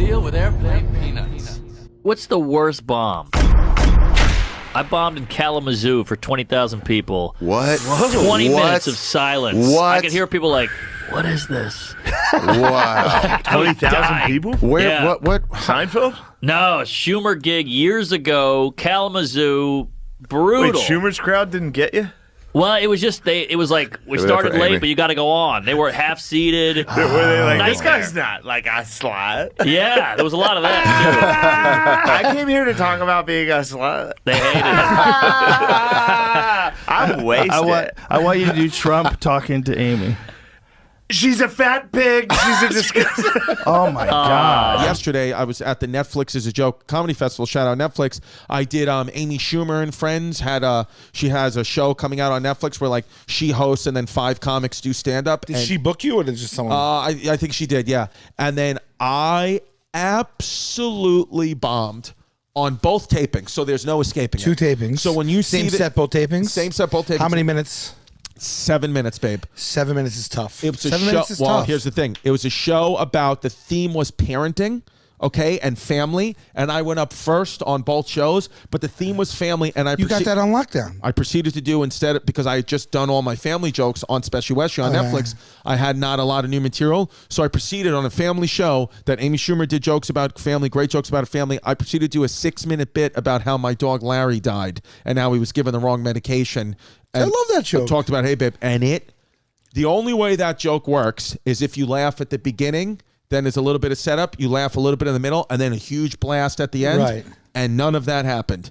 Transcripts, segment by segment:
deal with airplane peanuts. What's the worst bomb? I bombed in Kalamazoo for 20,000 people. What? 20 minutes of silence. What? I could hear people like, what is this? Wow. 20,000 people? Where? Yeah. What? Seinfeld? No, a Schumer gig years ago, Kalamazoo, brutal. Wait, Schumer's crowd didn't get you? Well, it was just, it was like, we They were started for late, Amy. but you got to go on. They were half seated. Were they like, this Nightmare. guy's not like a slut? Yeah, there was a lot of that, I came here to talk about being a slut. too. They hated it. I'm wasted. I want you to do Trump talking to Amy. She's a fat pig. She's a disgusting. Oh my God. Yesterday, I was at the Netflix is a Joke comedy festival. Shout out Netflix. I did Amy Schumer and Friends. She has a show coming out on Netflix where like she hosts and then 5 comics do stand up. Did she book you or did just someone? I think she did, yeah. And then I absolutely bombed on both tapings, so there's no escaping it. 2 tapings. So when you same see set, both tapings. Same set, both tapings. How many minutes? 7 minutes, babe. 7 minutes is tough. It was a 7 show. minutes is Well, tough. here's the thing. It was a show about the theme was parenting, okay, and family. And I went up first on both shows, but the theme was family. And You got that on lockdown. I proceeded to do instead because I had just done all my family jokes on Special Westry on Netflix. I had not a lot of new material, so I proceeded on a family show that Amy Schumer did jokes about family, great jokes about a family. I proceeded to do a 6-minute bit about how my dog Larry died and how he was given the wrong medication. And I love that joke. Talked about, hey babe, and the only way that joke works is if you laugh at the beginning, then there's a little bit of setup, you laugh a little bit in the middle, and then a huge blast at the end. Right. And none of that happened.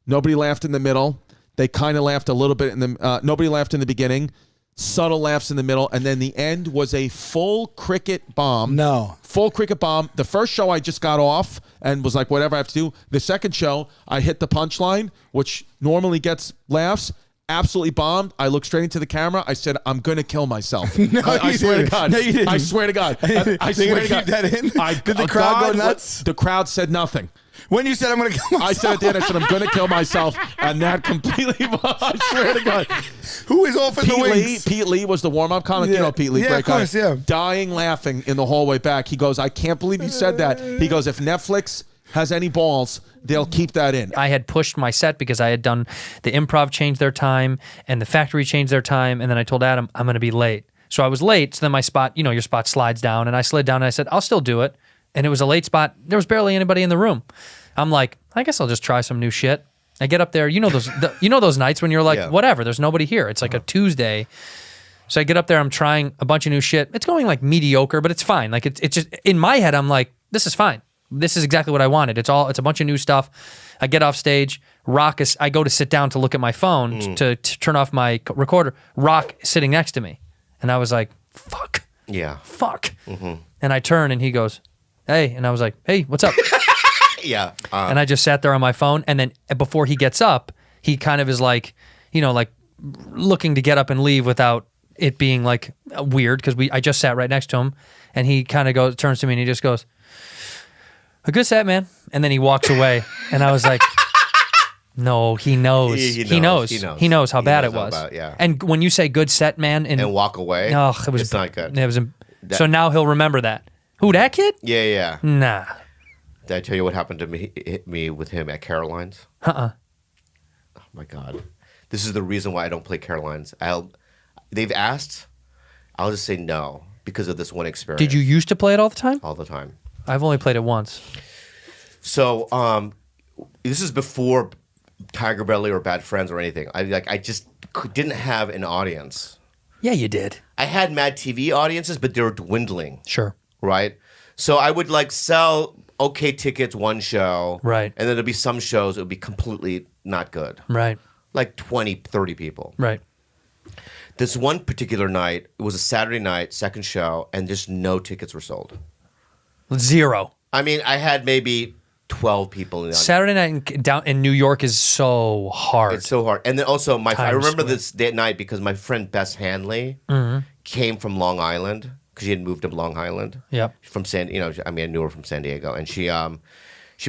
Nobody laughed in the middle. They kind of laughed a little bit in the. Nobody laughed in the beginning. Subtle laughs in the middle, and then the end was a full cricket bomb. No. Full cricket bomb. The first show I just got off and was like, whatever I have to do. The second show, I hit the punchline, which normally gets laughs. Absolutely bombed. I looked straight into the camera. I said, I'm going to kill myself. I you swear to didn't. God. No, you didn't. I swear to God. I They're swear gonna to God. keep that in? Did the crowd go nuts? The crowd said nothing. When you said I'm going to kill myself. I said at the end, I said, I'm going to kill myself. And that completely, I swear to God. Who is off in the wings? Pete Lee was the warm-up comic. You know Pete Lee, Yeah, great of course, guy. yeah. Dying laughing in the hallway back. He goes, I can't believe you said that. He goes, if Netflix has any balls, they'll keep that in. I had pushed my set because I had done the Improv changed their time and the Factory changed their time, and then I told Adam I'm going to be late. So I was late. So then my spot, your spot slides down, and I slid down and I said I'll still do it. And it was a late spot. There was barely anybody in the room. I'm like, I guess I'll just try some new shit. I get up there. Those nights when you're like, whatever. There's nobody here. It's like a Tuesday. So I get up there. I'm trying a bunch of new shit. It's going like mediocre, but it's fine. Like it's just in my head. I'm like, this is fine. This is exactly what I wanted. It's a bunch of new stuff. I get off stage. I go to sit down to look at my phone to turn off my recorder. Rock is sitting next to me. And I was like, fuck. Yeah. Fuck. Mm-hmm. And I turn and he goes, hey. And I was like, hey, what's up? Yeah. And I just sat there on my phone. And then before he gets up, he kind of is like, like looking to get up and leave without it being like weird because I just sat right next to him. And he kind of turns to me and he just goes, a good set, man. And then he walks away. And I was like, no, he knows. He knows how bad it was. And when you say good set, man. And walk away. No, it was it's not good. It was. So now he'll remember that. Who, that kid? Yeah. Nah. Did I tell you what happened to me with him at Caroline's? Oh my God. This is the reason why I don't play Caroline's. They've asked. I'll just say no because of this one experience. Did you used to play it all the time? All the time. I've only played it once. So this is before Tiger Belly or Bad Friends or anything. I just didn't have an audience. Yeah, you did. I had Mad TV audiences, but they were dwindling. Sure. Right? So I would sell okay tickets one show. Right. And then there'd be some shows it would be completely not good. Right. Like 20, 30 people. Right. This one particular night, it was a Saturday night, second show, and just no tickets were sold. 0. I mean, I had maybe 12 people in the audience. Saturday night down in New York is so hard. It's so hard. And then also, I remember Times this night because my friend Bess Hanley came from Long Island because she had moved to Long Island. Yep. From I knew her from San Diego, and she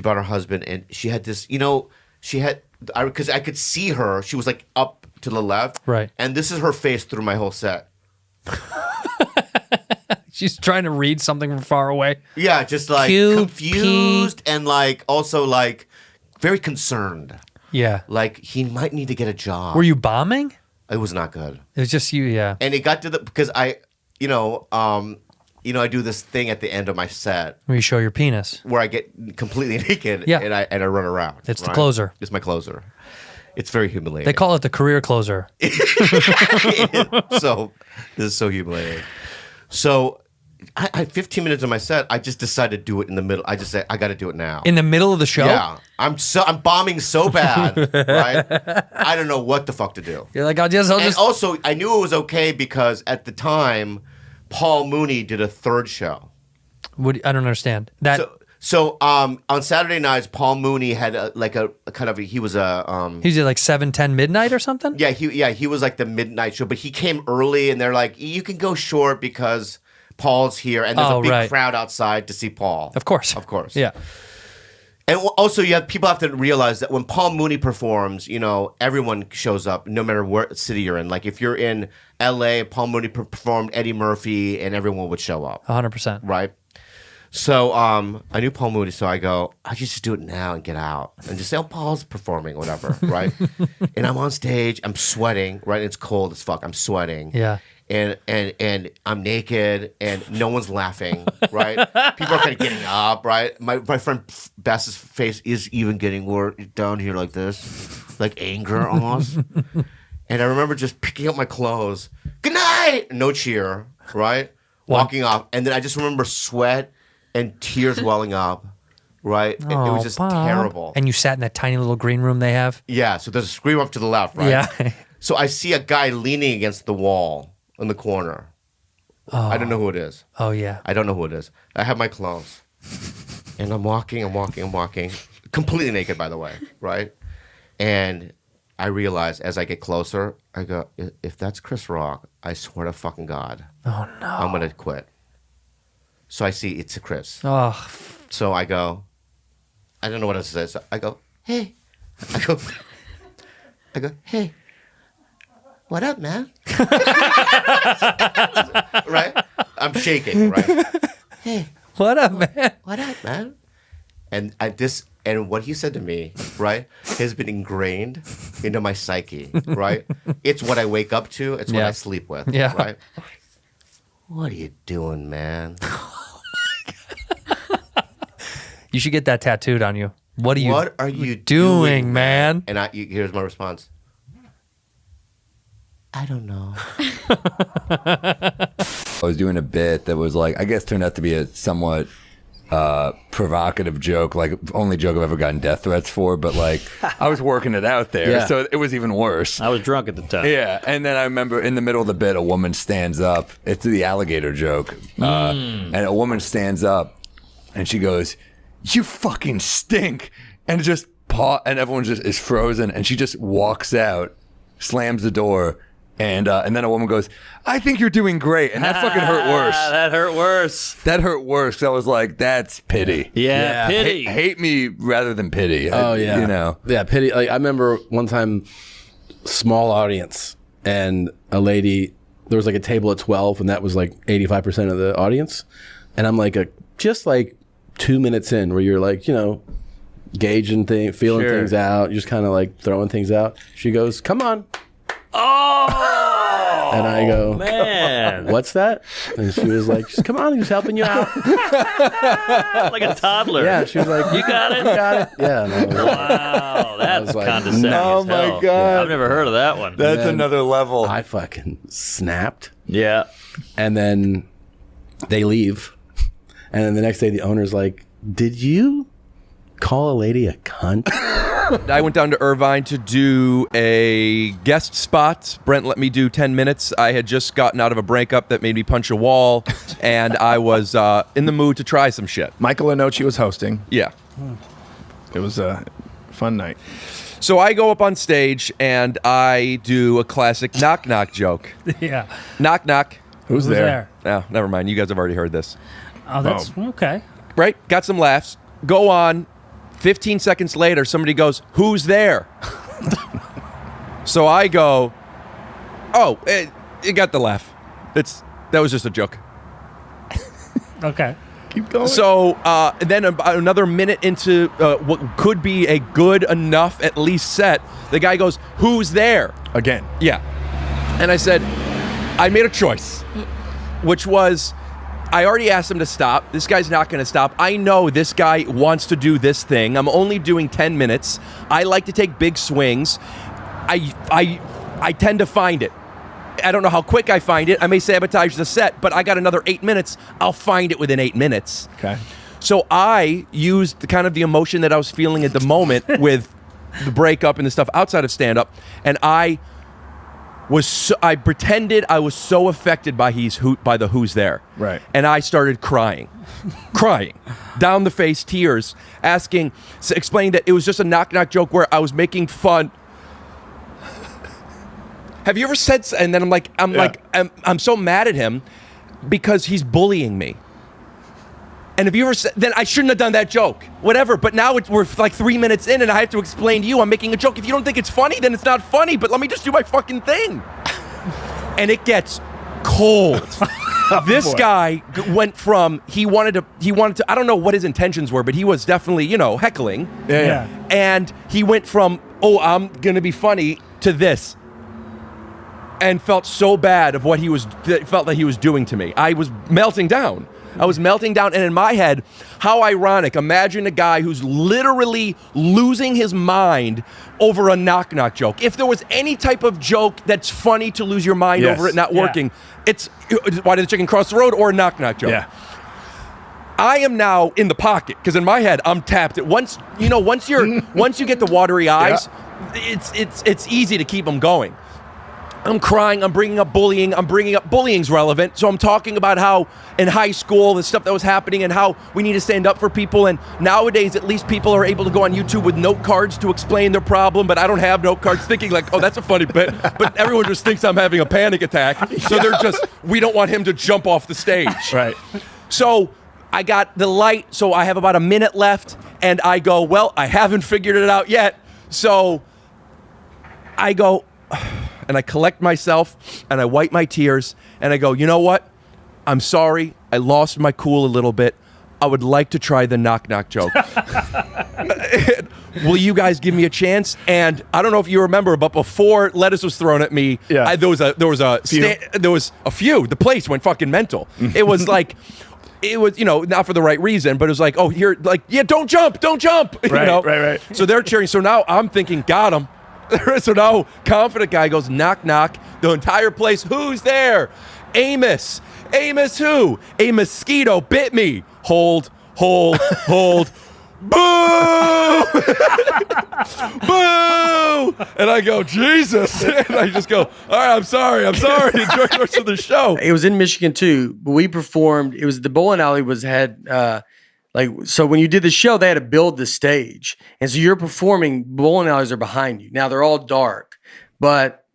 brought her husband, and she had this, because I could see her. She was up to the left, right, and this is her face through my whole set. She's trying to read something from far away. Yeah, just like confused and like also like very concerned. Yeah. Like he might need to get a job. Were you bombing? It was not good. It was just you, yeah. And it got to the because I do this thing at the end of my set Where you show your penis. where I get completely naked Yeah. and I run around. It's the closer. It's my closer. It's very humiliating. They call it the career closer. So this is so humiliating. So I 15 minutes of my set, I just decided to do it in the middle. I just said I got to do it now. In the middle of the show? Yeah, I'm bombing so bad, right? I don't know what the fuck to do. You're like, I'll just. And also, I knew it was okay because at the time, Paul Mooney did a third show. I don't understand. That So on Saturday nights, Paul Mooney had he was he did like 7:10 midnight or something? he was like the midnight show, but he came early and they're like, you can go short because Paul's here and there's a big crowd outside to see Paul. Of course. Yeah. And also, people have to realize that when Paul Mooney performs, everyone shows up, no matter what city you're in. Like if you're in L.A., Paul Mooney performed Eddie Murphy, and everyone would show up. 100%. Right. So I knew Paul Mooney, so I go, I should just do it now and get out and just say, oh, Paul's performing, whatever, right? And I'm on stage, I'm sweating, right? It's cold as fuck, I'm sweating. Yeah. And I'm naked and no one's laughing, right? People are kind of getting up, right? My friend Bess's face is even getting down here like this, like anger almost. And I remember just picking up my clothes. Good night! No cheer, right? Walking off. And then I just remember sweat and tears welling up, right? It was just terrible. And you sat in that tiny little green room they have? Yeah, so there's a screen up to the left, right? Yeah. So I see a guy leaning against the wall in the corner. I don't know who it is. Oh, yeah. I don't know who it is. I have my clothes. And I'm walking. Completely naked, by the way, right? And I realize as I get closer, I go, if that's Chris Rock, I swear to fucking God. Oh, no. I'm going to quit. So I see it's a Chris. Oh. So I go, I don't know what else to say. So I go, hey. I go, hey. What up, man? Right? I'm shaking, right? Hey. What up, man? What up, man? And what he said to me, right, has been ingrained into my psyche, right? It's what I wake up to. It's what I sleep with, right? What are you doing, man? You should get that tattooed on you. What are you doing, man? And here's my response. I don't know. I was doing a bit that was like, I guess turned out to be a somewhat provocative joke, like only joke I've ever gotten death threats for, but like I was working it out there, so it was even worse. I was drunk at the time. Yeah, and then I remember in the middle of the bit, a woman stands up. It's the alligator joke, and a woman stands up, and she goes, "You fucking stink," and just and everyone just is frozen, and she just walks out, slams the door. And then a woman goes, "I think you're doing great," and that fucking hurt worse. That hurt worse. That hurt worse. 'Cause I was like, "That's pity." Yeah, pity. Hate me rather than pity. Yeah, pity. Like I remember one time, small audience, and a lady. There was like a table at 12, and that was like 85% of the audience. And I'm like just like 2 minutes in, where you're like, gauging things, feeling things out, just kind of like throwing things out. She goes, "Come on." Oh! And I go, man, what's that? And she was like, just come on, I'm just helping you out. Like a toddler. Yeah, she was like, you got it? You got it. Yeah. No, wow, that's like, condescending. Oh as my hell. God. I've never heard of that one. That's another level. I fucking snapped. Yeah. And then they leave. And then the next day, the owner's like, did you call a lady a cunt? I went down to Irvine to do a guest spot. Brent let me do 10 minutes. I had just gotten out of a breakup that made me punch a wall, and I was in the mood to try some shit. Michael Anochi was hosting. Yeah. It was a fun night. So I go up on stage, and I do a classic knock-knock joke. Yeah. Knock, knock. Who's there? Oh, never mind. You guys have already heard this. Oh, that's okay. Right? Got some laughs. Go on. 15 seconds later, somebody goes, "Who's there?" So I go, "Oh, it got the laugh. That was just a joke." Okay. Keep going. So then about another minute into what could be a good enough at least set, the guy goes, "Who's there?" Again. Yeah. And I said, I made a choice, which was I already asked him to stop. This guy's not going to stop. I know this guy wants to do this thing. I'm only doing 10 minutes. I like to take big swings. I tend to find it. I don't know how quick I find it. I may sabotage the set, but I got another 8 minutes. I'll find it within 8 minutes. Okay. So I used the kind of the emotion that I was feeling at the moment with the breakup and the stuff outside of stand-up, and I pretended I was so affected by the who's there. Right. And I started crying down the face, tears, explaining that it was just a knock-knock joke where I was making fun. Have you ever said? And then I'm so mad at him because he's bullying me. And have you ever said? Then I shouldn't have done that joke. Whatever. But now we're like 3 minutes in, and I have to explain to you I'm making a joke. If you don't think it's funny, then it's not funny. But let me just do my fucking thing. And it gets cold. This guy went from he wanted to. I don't know what his intentions were, but he was definitely heckling. Yeah. And he went from I'm gonna be funny to this. And felt so bad of what felt that he was doing to me. I was melting down. And in my head, how ironic. Imagine a guy who's literally losing his mind over a knock-knock joke. If there was any type of joke that's funny to lose your mind over it not working, it's Why Did the Chicken Cross the Road or a knock-knock joke. Yeah. I am now in the pocket because in my head I'm tapped. Once you get the watery eyes, it's easy to keep them going. I'm crying. I'm bringing up bullying. Bullying's relevant. So I'm talking about how in high school, the stuff that was happening and how we need to stand up for people. And nowadays, at least people are able to go on YouTube with note cards to explain their problem. But I don't have note cards thinking like, oh, that's a funny bit. But everyone just thinks I'm having a panic attack. So we don't want him to jump off the stage. Right. So I got the light. So I have about a minute left. And I go, well, I haven't figured it out yet. So I go... And I collect myself, and I wipe my tears, and I go, you know what? I'm sorry. I lost my cool a little bit. I would like to try the knock-knock joke. Will you guys give me a chance? And I don't know if you remember, but before lettuce was thrown at me, there was a few. The place went fucking mental. It was like... It was, not for the right reason, but it was like, oh, here, like, yeah, don't jump. Right. So they're cheering. So now I'm thinking, got him. So now confident guy goes knock knock, the entire place, who's there? Amos who? A mosquito bit me. Hold Boo! Boo! And I go, Jesus. And I just go, all right, I'm sorry. Enjoy the rest of the show. It was in Michigan too, but we performed, the bowling alley so when you did the show, they had to build the stage. And so you're performing, bowling alleys are behind you. Now they're all dark, but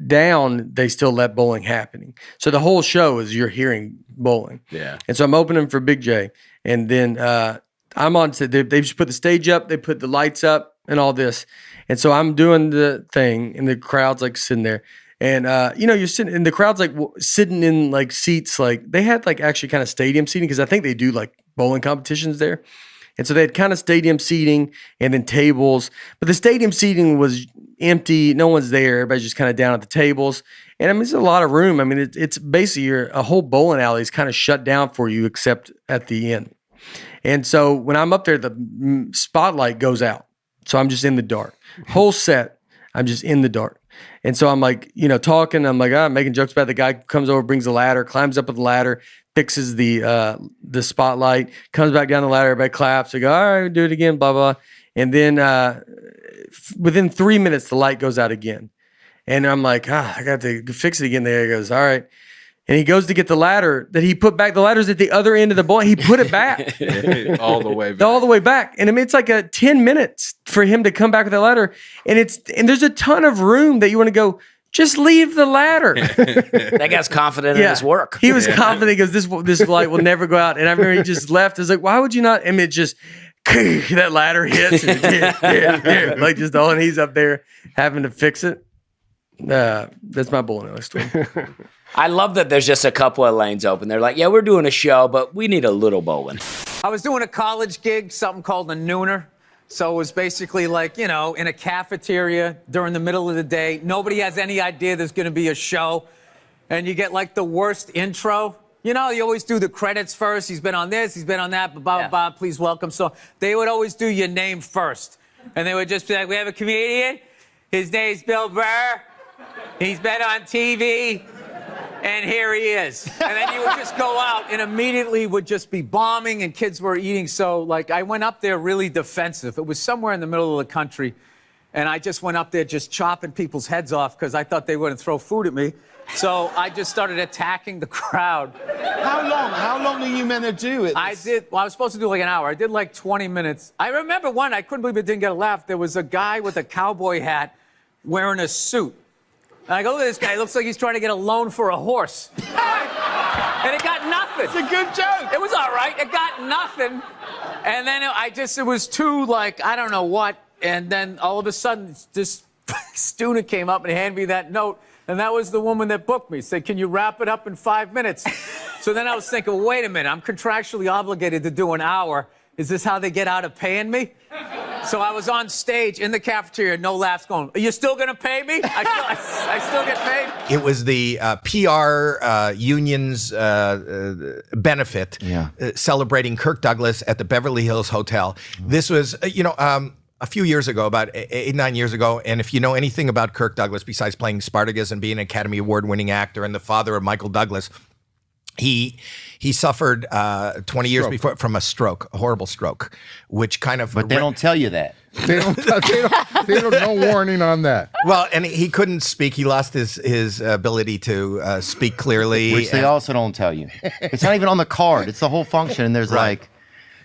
down, they still let bowling happening. So the whole show is you're hearing bowling. Yeah. And so I'm opening for Big J. And then I'm on, they just put the stage up, they put the lights up and all this. And so I'm doing the thing and the crowd's like sitting there. And, you're sitting and the crowd's like sitting in like seats, like they had like actually kind of stadium seating because I think they do like bowling competitions there. And so they had kind of stadium seating and then tables, but the stadium seating was empty. No one's there. Everybody's just kind of down at the tables. And I mean, it's a lot of room. I mean, it's basically a whole bowling alley is kind of shut down for you except at the end. And so when I'm up there, the spotlight goes out. So I'm just in the dark. Whole set, I'm just in the dark. And so I'm like, talking. I'm like, making jokes about it. The guy comes over, brings a ladder, climbs up with the ladder, fixes the spotlight, comes back down the ladder. Everybody claps. I go, all right, do it again, blah, blah. And then within 3 minutes, the light goes out again. And I'm like, I got to fix it again. There he goes, all right. And he goes to get the ladder that he put back. The ladder's at the other end of the bowling. He put it back. All the way back. All the way back. And I mean, it's like 10 minutes for him to come back with the ladder. And there's a ton of room that you want to go, just leave the ladder. That guy's confident in his work. He was confident because this light will never go out. And I remember he just left. I was like, why would you not? I mean, it just, that ladder hits. And like just all, and he's up there having to fix it. That's my bowling alley story. I love that there's just a couple of lanes open. They're like, yeah, we're doing a show, but we need a little bowling. I was doing a college gig, something called a nooner. So it was basically like, in a cafeteria during the middle of the day. Nobody has any idea there's going to be a show. And you get like the worst intro. You always do the credits first. He's been on this, he's been on that, blah, blah, blah, please welcome. So they would always do your name first. And they would just be like, we have a comedian. His name's Bill Burr. He's been on TV. And here he is. And then you would just go out and immediately would just be bombing and kids were eating. So, I went up there really defensive. It was somewhere in the middle of the country. And I just went up there just chopping people's heads off because I thought they wouldn't throw food at me. So I just started attacking the crowd. How long are you meant to do it? I was supposed to do like an hour. I did like 20 minutes. I remember one, I couldn't believe it didn't get a laugh. There was a guy with a cowboy hat wearing a suit. And I go, look at this guy. He looks like he's trying to get a loan for a horse. And it got nothing. It's a good joke. It was all right. It got nothing. And then it was too, I don't know what. And then all of a sudden, this student came up and handed me that note. And that was the woman that booked me. Said, can you wrap it up in 5 minutes? So then I was thinking, well, wait a minute. I'm contractually obligated to do an hour. Is this how they get out of paying me? So I was on stage in the cafeteria, no laughs going, are you still going to pay me? I still get paid? It was the PR union's benefit celebrating Kirk Douglas at the Beverly Hills Hotel. This was, a few years ago, about 8-9 years ago. And if you know anything about Kirk Douglas, besides playing Spartacus and being an Academy Award-winning actor and the father of Michael Douglas, he suffered 20 years before from a stroke, a horrible stroke, which kind of. But they don't tell you that. They don't no warning on that. Well, and he couldn't speak. He lost his ability to speak clearly. Which they also don't tell you. It's not even on the card. It's the whole function. And there's anyway.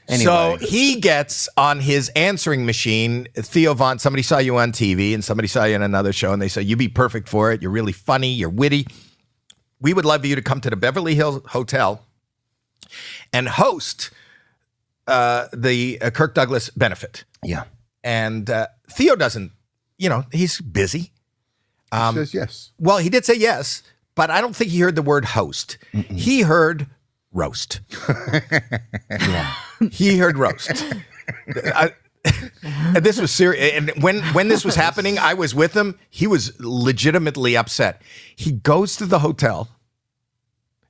So he gets on his answering machine, Theo Von, somebody saw you on TV and somebody saw you in another show, and they say, you'd be perfect for it. You're really funny. You're witty. We would love for you to come to the Beverly Hills Hotel and host the Kirk Douglas benefit. Yeah. And Theo doesn't, he's busy. He says yes. Well, he did say yes, but I don't think he heard the word host. Mm-mm. He heard roast. Yeah. He heard roast. And this was serious. And when this was happening, I was with him. He was legitimately upset. He goes to the hotel.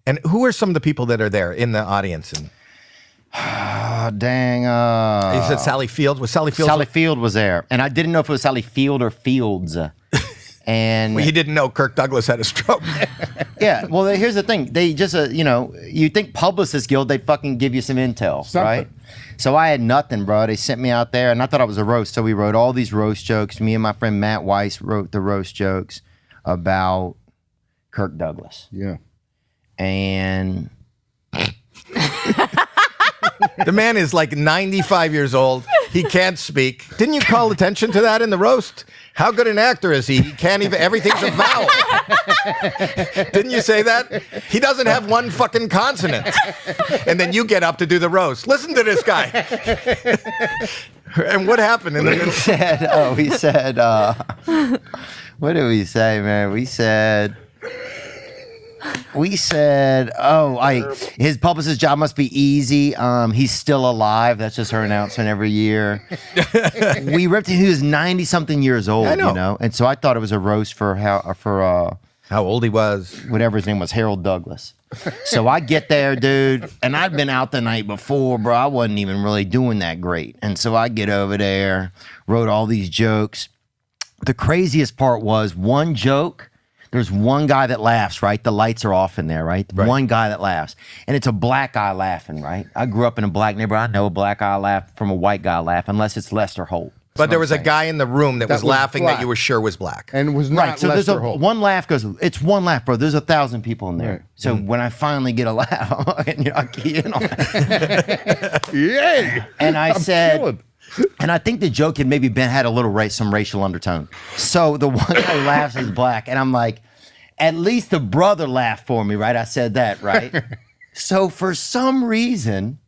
And who are some of the people that are there in the audience? And dang. You said Sally Field. Was Sally Field? Sally Field was there. And I didn't know if it was Sally Field or Fields. And well, you didn't know Kirk Douglas had a stroke. Yeah. Well, here's the thing. They just, you think Publicists Guild, they fucking give you some intel, right? So I had nothing, bro. They sent me out there, and I thought I was a roast. So we wrote all these roast jokes. Me and my friend Matt Weiss wrote the roast jokes about Kirk Douglas. Yeah. And the man is like 95 years old. He can't speak. Didn't you call attention to that in the roast? How good an actor is he? He can't even, everything's a vowel. Didn't you say that? He doesn't have one fucking consonant. And then you get up to do the roast. Listen to this guy. And what happened in the middle? He said, what did we say, man? We said, his publicist's job must be easy. He's still alive. That's just her announcement every year. We ripped him. He was 90-something years old, I know. And so I thought it was a roast for how old he was. Whatever his name was, Harold Douglas. So I get there, dude, and I'd been out the night before, bro. I wasn't even really doing that great. And so I get over there, wrote all these jokes. The craziest part was one joke. There's one guy that laughs, right? The lights are off in there, right? One guy that laughs. And it's a black guy laughing, right? I grew up in a black neighborhood. I know a black guy laugh from a white guy laugh, unless it's Lester Holt. But there was a guy in the room that was laughing black. that you were sure was black. And was not right. So Lester there's Holt. one laugh goes, it's one laugh, bro. There's 1,000 people in there. Right. So when I finally get a laugh, I key in on it. Yay! And I said... chilling. And I think the joke had maybe had a little some racial undertone. So the one guy who laughs is black. And I'm like, at least the brother laughed for me, right? I said that, right? So for some reason,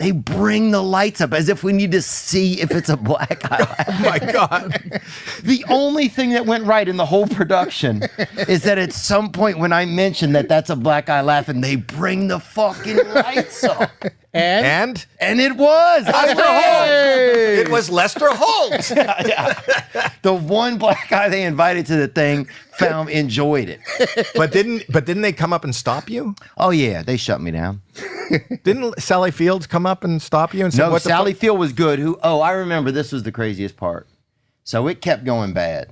They bring the lights up as if we need to see if it's a black eye laugh. Oh my God. The only thing that went right in the whole production is that at some point when I mentioned that that's a black eye laugh, and they bring the fucking lights up. And it was Lester Holt. It was Lester Holt. The one black guy they invited to the thing enjoyed it. But didn't they come up and stop you? Oh yeah, they shut me down. Didn't Sally Fields come up and stop you and say, No, what the Sally Field was good. I remember this was the craziest part. So it kept going bad,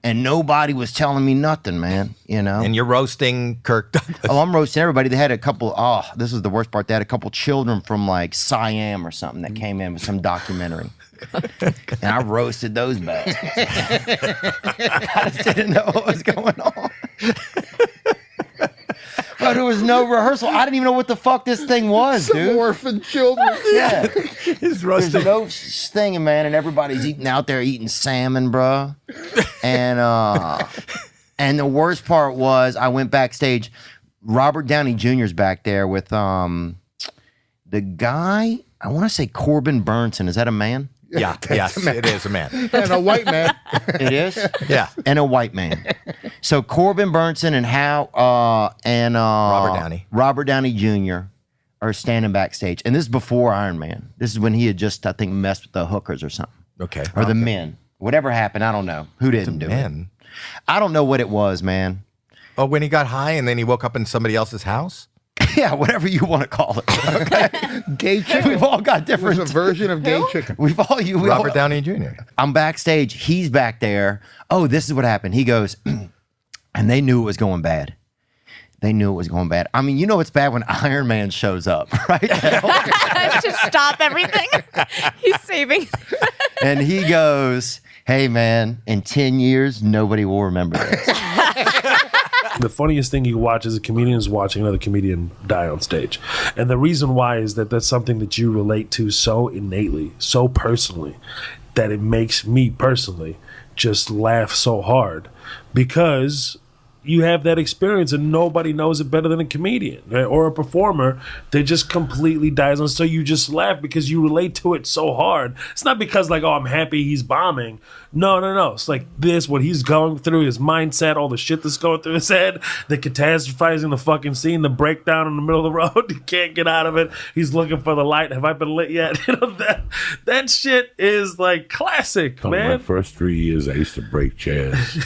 and nobody was telling me nothing, man, And you're roasting Kirk Douglas. Oh, I'm roasting everybody. They had a couple, this is the worst part. They had a couple children from like Siam or something that came in with some documentary. And I roasted those bastards. I just didn't know what was going on. But there was no rehearsal. I didn't even know what the fuck this thing was, dude. Orphan children. Yeah. He's roasting. There's no thing, man, and everybody's out there eating salmon, bro. And the worst part was I went backstage. Robert Downey Jr.'s back there with the guy, I want to say Corbin Burnson. Is that a man? Yeah, yes, it is a man. And a white man. It is? Yeah. And a white man. So Corbin Burnson and Robert Downey Jr. are standing backstage. And this is before Iron Man. This is when he had just, I think, messed with the hookers or something. Okay. Or the men. Whatever happened, I don't know. Who didn't do it? I don't know what it was, man. Oh, when he got high and then he woke up in somebody else's house? Yeah, whatever you want to call it. Okay? Gay chicken. We've all got different. There's a version of gay chicken. Robert Downey Jr. I'm backstage. He's back there. Oh, this is what happened. He goes, and they knew it was going bad. They knew it was going bad. I mean, it's bad when Iron Man shows up, right? To stop everything. He's saving. And he goes, hey, man, in 10 years, nobody will remember this. The funniest thing you watch as a comedian is watching another comedian die on stage. And the reason why is that that's something that you relate to so innately, so personally, that it makes me personally just laugh so hard because you have that experience and nobody knows it better than a comedian, right? Or a performer that just completely dies on. So you just laugh because you relate to it so hard. It's not because like, oh, I'm happy he's bombing. No. It's like this, what he's going through, his mindset, all the shit that's going through his head, the catastrophizing the fucking scene, the breakdown in the middle of the road. He can't get out of it. He's looking for the light. Have I been lit yet? That shit is like classic, man. My first 3 years, I used to break chairs.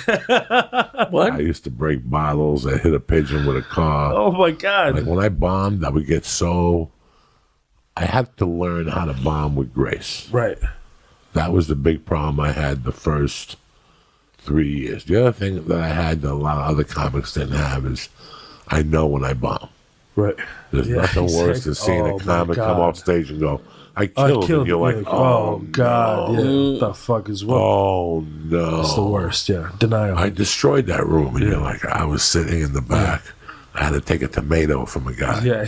What? I used to break bottles. I hit a pigeon with a car. Oh my God. Like when I bombed, I would get so... I had to learn how to bomb with grace. Right. That was the big problem I had the first 3 years. The other thing that I had that a lot of other comics didn't have is I know when I bomb. Right. There's nothing worse than seeing a comic come off stage and go, I killed him. You're like, oh, God. no. Yeah. What the fuck is what? Oh, no. It's the worst, yeah. Denial. I destroyed that room. And you're like, I was sitting in the back. I had to take a tomato from a guy. Yeah.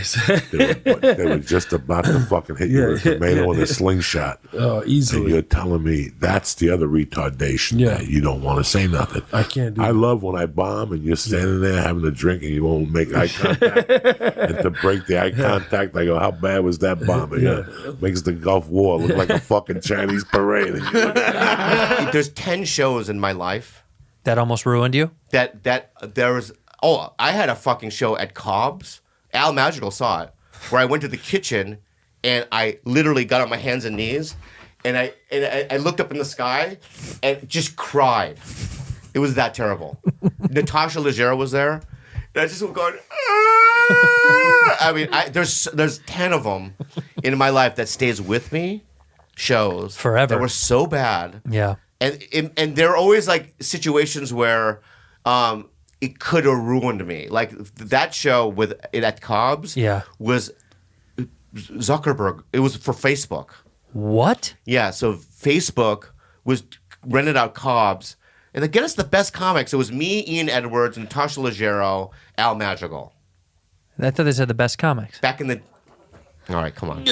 They were just about to fucking hit you with a tomato and a slingshot. Oh, easily. And you're telling me that's the other retardation. Yeah. That you don't want to say nothing. I can't do I that. love when I bomb and you're standing there having a drink and you won't make eye contact. And to break the eye contact, I go, how bad was that bombing? Makes the Gulf War look like a fucking Chinese parade. And you're like, There's 10 shows in my life that almost ruined you. That there was. Oh, I had a fucking show at Cobb's. Al Magical saw it, where I went to the kitchen and I literally got on my hands and knees, and I looked up in the sky and just cried. It was that terrible. Natasha Leggero was there, and I just was going. I mean, there's 10 of them in my life that stays with me. Shows forever that were so bad. Yeah, and there are always like situations where. It could have ruined me. Like that show with it at Cobb's was Zuckerberg. It was for Facebook. What? Yeah, so Facebook was rented out Cobb's. And to get us the best comics, it was me, Ian Edwards, Natasha Leggero, Al Magical. I thought they said the best comics. Back in the... All right, come on.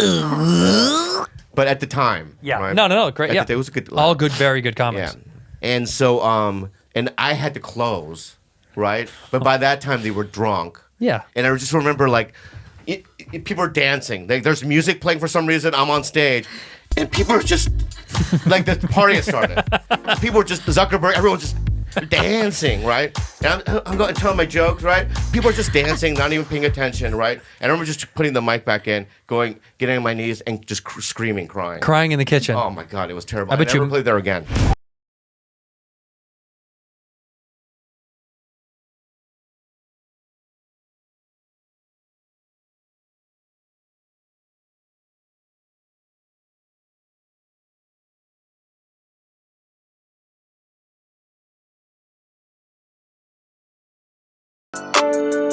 But at the time. Yeah. Right? No, great. Yeah. It was a good... All good, very good comics. Yeah. And so, and I had to close... Right, but by that time they were drunk. Yeah, and I just remember like people are dancing. There's music playing for some reason. I'm on stage, and people are just like the party has started. People are just Zuckerberg. Everyone's just dancing, right? And I'm going to tell my jokes, right? People are just dancing, not even paying attention, right? And I remember just putting the mic back in, getting on my knees, and just screaming, crying in the kitchen. Oh my God, it was terrible. I bet never you played there again.